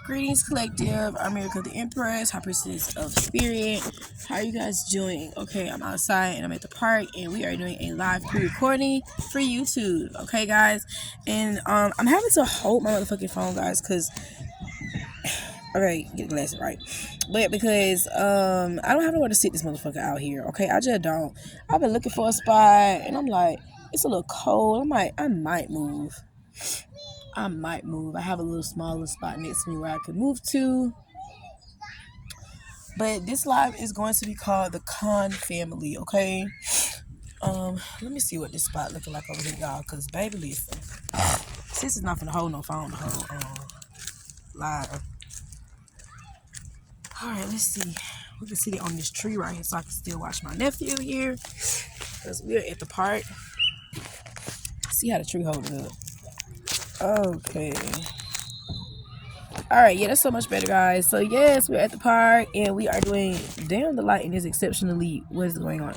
Greetings, collective. Armirica, the Empress, high priestess of spirit. How are you guys doing? Okay, I'm outside and I'm at the park, and we are doing a live pre-recording for YouTube. Okay, guys, and I'm having to hold my motherfucking phone, guys, because okay, get the glasses right, but because I don't have nowhere to sit this motherfucker out here. Okay, I just don't. I've been looking for a spot, and I'm like, it's a little cold. I might move. I have a little smaller spot next to me where I could move to. But this live is going to be called the Khan family, okay? Let me see what this spot looking like over here, y'all. Cause baby, listen. Sis is not finna hold no phone the whole live. Alright, let's see. We can sit it on this tree right here so I can still watch my nephew here. Cause we're at the park. See how the tree holds up. Okay. Alright, yeah, that's so much better, guys. So yes, we're at the park and we are doing, damn, the lighting is exceptionally, what is going on?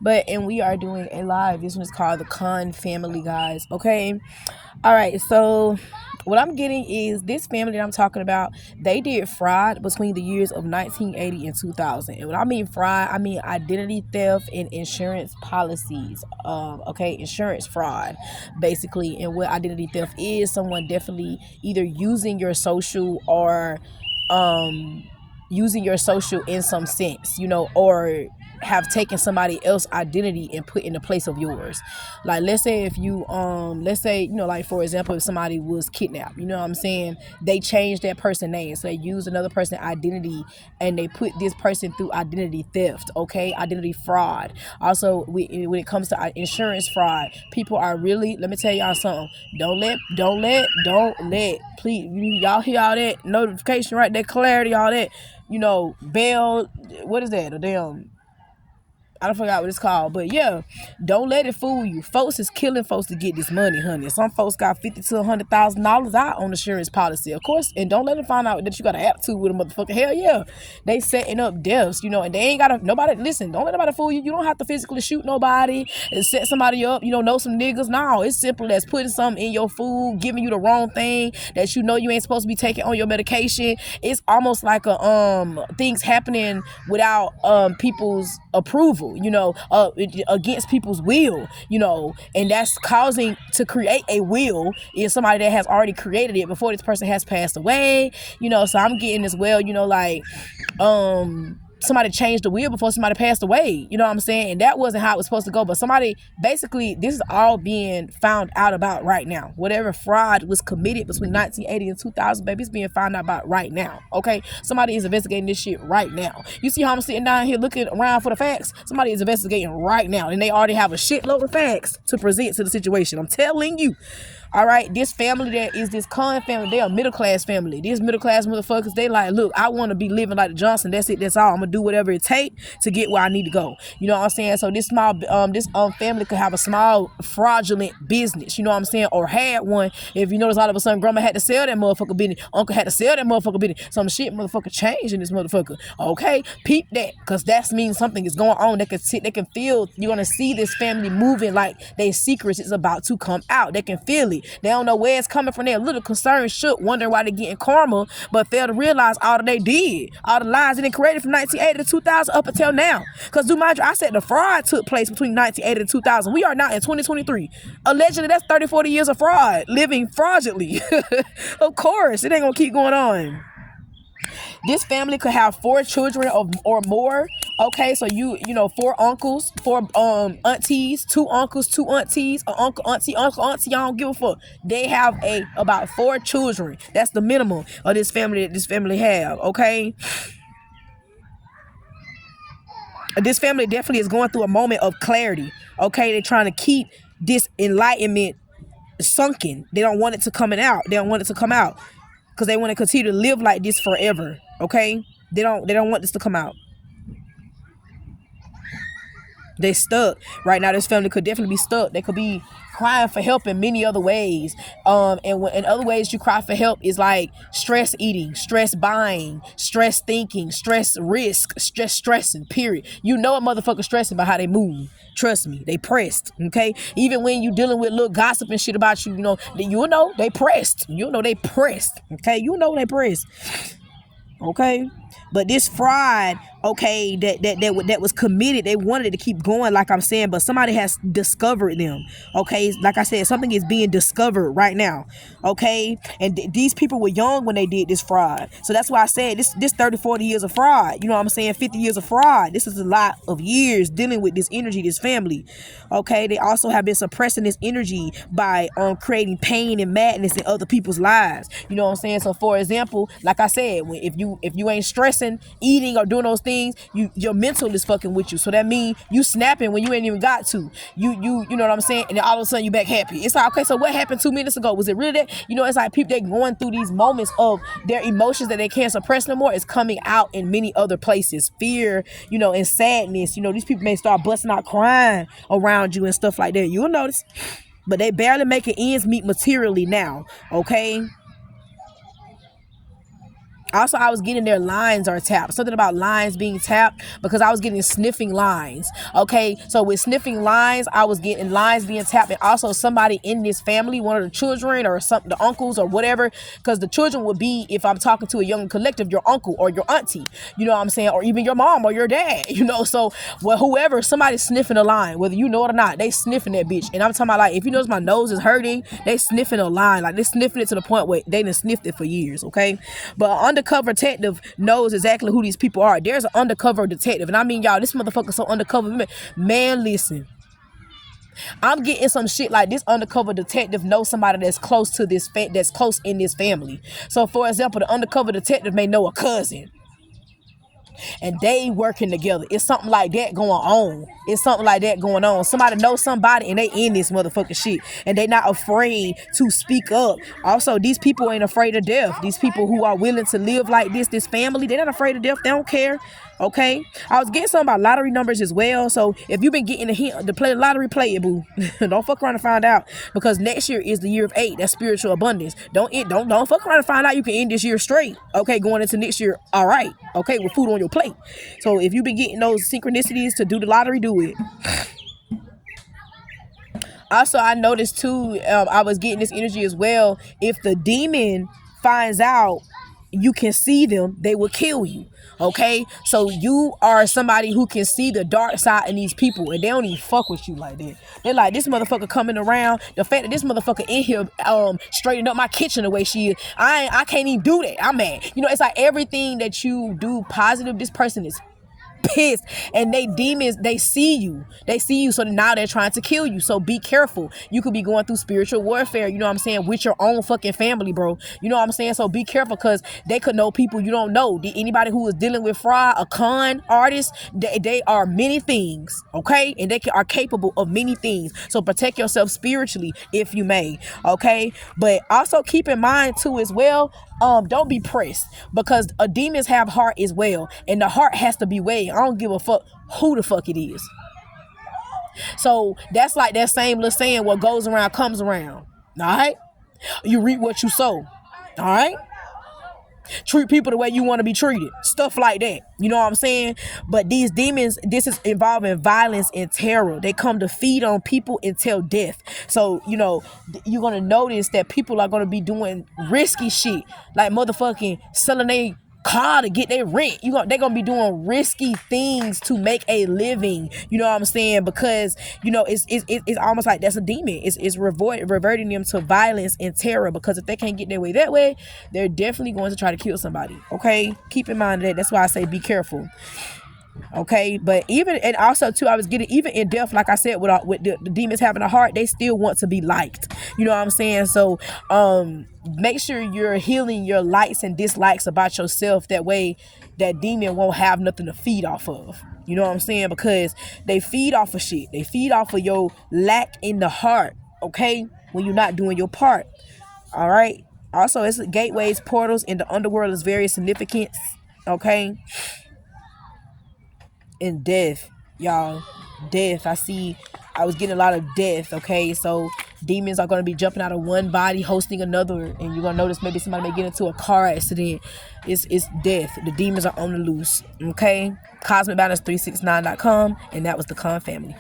And we are doing a live. This one is called the Khan family, guys. Okay. Alright, so what I'm getting is this family that I'm talking about, they did fraud between the years of 1980 and 2000. And when I mean fraud, I mean identity theft and insurance policies. Okay, insurance fraud, basically. And what identity theft is, someone definitely either using your social or using your social in some sense, you know, or have taken somebody else's identity and put in the place of yours. Like, let's say if you let's say, you know, like for example, if somebody was kidnapped, you know what I'm saying, they changed that person's name, so they used another person's identity and they put this person through identity theft. Okay, identity fraud. Also, when it comes to insurance fraud, people are really, let me tell y'all something, don't let please, y'all hear all that notification right there, clarity, all that, you know, bail, what is that, a damn, I don't forgot what it's called, but yeah, don't let it fool you. Folks is killing folks to get this money, honey. Some folks got $50,000 to $100,000 out on insurance policy, of course, and don't let them find out that you got an attitude with a motherfucker. Hell yeah, they setting up deaths, you know, and they ain't got nobody. Listen, don't let nobody fool you. You don't have to physically shoot nobody and set somebody up. You know some niggas. No, it's simple as putting something in your food, giving you the wrong thing that you know you ain't supposed to be taking on your medication. It's almost like a things happening without people's approval, you know, against people's will, you know, and that's causing to create a will is somebody that has already created it before this person has passed away, you know. So I'm getting as well, you know, like somebody changed the will before somebody passed away, you know what I'm saying, and that wasn't how it was supposed to go. But somebody, basically, this is all being found out about right now. Whatever fraud was committed between 1980 and 2000, baby, it's being found out about right now. Okay, somebody is investigating this shit right now. You see how I'm sitting down here looking around for the facts? Somebody is investigating right now, and they already have a shitload of facts to present to the situation. I'm telling you. All right, this family that is this Khan family, they are middle class family. These middle class motherfuckers, they like, look, I want to be living like the Johnson. That's it. That's all. I'm gonna do whatever it takes to get where I need to go. You know what I'm saying? So this small, family could have a small fraudulent business. You know what I'm saying? Or had one. If you notice, all of a sudden, grandma had to sell that motherfucker business. Uncle had to sell that motherfucker business. Some shit motherfucker changed in this motherfucker. Okay, peep that, cause that means something is going on. They can see, they can feel. You're gonna see this family moving like their secrets is about to come out. They can feel it. They don't know where it's coming from. They're a little concerned, shook, wondering why they're getting karma, but fail to realize all that they did, all the lies that they created from 1980 to 2000 up until now. Because I said the fraud took place between 1980 and 2000. We are now in 2023. Allegedly, that's 30, 40 years of fraud, living fraudulently. Of course, it ain't gonna keep going on. This family could have 4 children or more. Okay, so you know, 4 uncles, 4 aunties, 2 uncles, 2 aunties, an uncle, auntie, I don't give a fuck. They have about 4 children. That's the minimum of this family that this family have. Okay, this family definitely is going through a moment of clarity. Okay, they're trying to keep this enlightenment sunken. They don't want it to come out. They don't want it to come out because they want to continue to live like this forever. Okay, they don't want this to come out. They stuck right now. This family could definitely be stuck. They could be crying for help in many other ways. And in other ways you cry for help is like stress eating, stress buying, stress thinking, stress risk, stressing, period. You know a motherfucker stressing by how they move. Trust me, they pressed. Okay, even when you dealing with little gossip and shit about you, you know they pressed. They pressed. Okay, they pressed. Okay, but this fraud, okay, that was committed, they wanted it to keep going, like I'm saying, but somebody has discovered them. Okay, like I said, something is being discovered right now. Okay, and these people were young when they did this fraud, so that's why I said this 30-40 years of fraud. You know what I'm saying? 50 years of fraud. This is a lot of years dealing with this energy, this family. Okay, they also have been suppressing this energy by creating pain and madness in other people's lives. You know what I'm saying? So for example, like I said, if you ain't stressing, eating, or doing those things, your mental is fucking with you. So that means you snapping when you ain't even got to. You know what I'm saying? And then all of a sudden you back happy. It's like, okay, so what happened 2 minutes ago? Was it really that? It's like people, they going through these moments of their emotions that they can't suppress no more. It's coming out in many other places. Fear, and sadness. These people may start busting out crying around you and stuff like that. You'll notice. But they barely making ends meet materially now. Okay. Also, I was getting their lines are tapped. Something about lines being tapped, because I was getting sniffing lines. Okay, so with sniffing lines, I was getting lines being tapped, and also somebody in this family, one of the children or some the uncles or whatever, because the children would be, if I'm talking to a young collective, your uncle or your auntie. You know what I'm saying? Or even your mom or your dad. So whoever, somebody's sniffing a line, whether you know it or not, they sniffing that bitch. And I'm talking about, like, if you notice my nose is hurting, they sniffing a line, like they sniffing it to the point where they done sniffed it for years. Okay, but undercover detective knows exactly who these people are. There's an undercover detective, and I mean, y'all, this motherfucker so undercover. Man, listen, I'm getting some shit like this undercover detective knows somebody that's close to this that's close in this family. So for example, the undercover detective may know a cousin, and they working together. It's something like that going on. Somebody knows somebody, and they in this motherfucking shit, and they not afraid to speak up. Also, these people ain't afraid of death. These people who are willing to live like this family, they're not afraid of death. They don't care. Okay, I was getting something about lottery numbers as well. So if you've been getting a hint to play the lottery, play it, boo. Don't fuck around and find out, because next year is the year of 8. That's spiritual abundance. Don't fuck around and find out you can end this year straight. Okay, going into next year, all right. Okay, with food on your plate. So if you've been getting those synchronicities to do the lottery, do it. Also, I noticed too, I was getting this energy as well. If the demon finds out you can see them, they will kill you. Okay, so you are somebody who can see the dark side in these people, and they don't even fuck with you like that. They're like, this motherfucker coming around. The fact that this motherfucker in here straightened up my kitchen the way she is, I can't even do that. I'm mad. It's like everything that you do positive, this person is pissed, and they demons, they see you, so now they're trying to kill you. So be careful. You could be going through spiritual warfare, you know what I'm saying, with your own fucking family, bro. You know what I'm saying? So be careful, because they could know people you don't know. Anybody who is dealing with fraud, a con artist, they are many things. Okay, and they are capable of many things. So protect yourself spiritually if you may. Okay, but also keep in mind too as well, don't be pressed, because demons have heart as well, and the heart has to be weighed. I don't give a fuck who the fuck it is. So that's like that same little saying, what goes around comes around. All right, you reap what you sow. All right, treat people the way you want to be treated, stuff like that. You know what I'm saying? But these demons, this is involving violence and terror. They come to feed on people until death. So you're gonna notice that people are gonna be doing risky shit, like motherfucking selling their car to get their rent. They're gonna be doing risky things to make a living. You know what I'm saying? Because it's almost like that's a demon. It's reverting them to violence and terror, because if they can't get their way that way, they're definitely going to try to kill somebody. Okay, keep in mind that. That's why I say be careful. Okay, but and also too, I was getting, even in death, like I said, with the demons having a heart, they still want to be liked. You know what I'm saying? So make sure you're healing your likes and dislikes about yourself. That way that demon won't have nothing to feed off of. You know what I'm saying? Because they feed off of shit. They feed off of your lack in the heart. Okay, when you're not doing your part. All right. Also, it's gateways, portals in the underworld is very significant. Okay. In death, y'all. death. I was getting a lot of death. Okay, so demons are going to be jumping out of one body, hosting another, and you're going to notice maybe somebody may get into a car accident. It's death. The demons are on the loose. Okay, cosmicbalance369.com, and that was the Con family.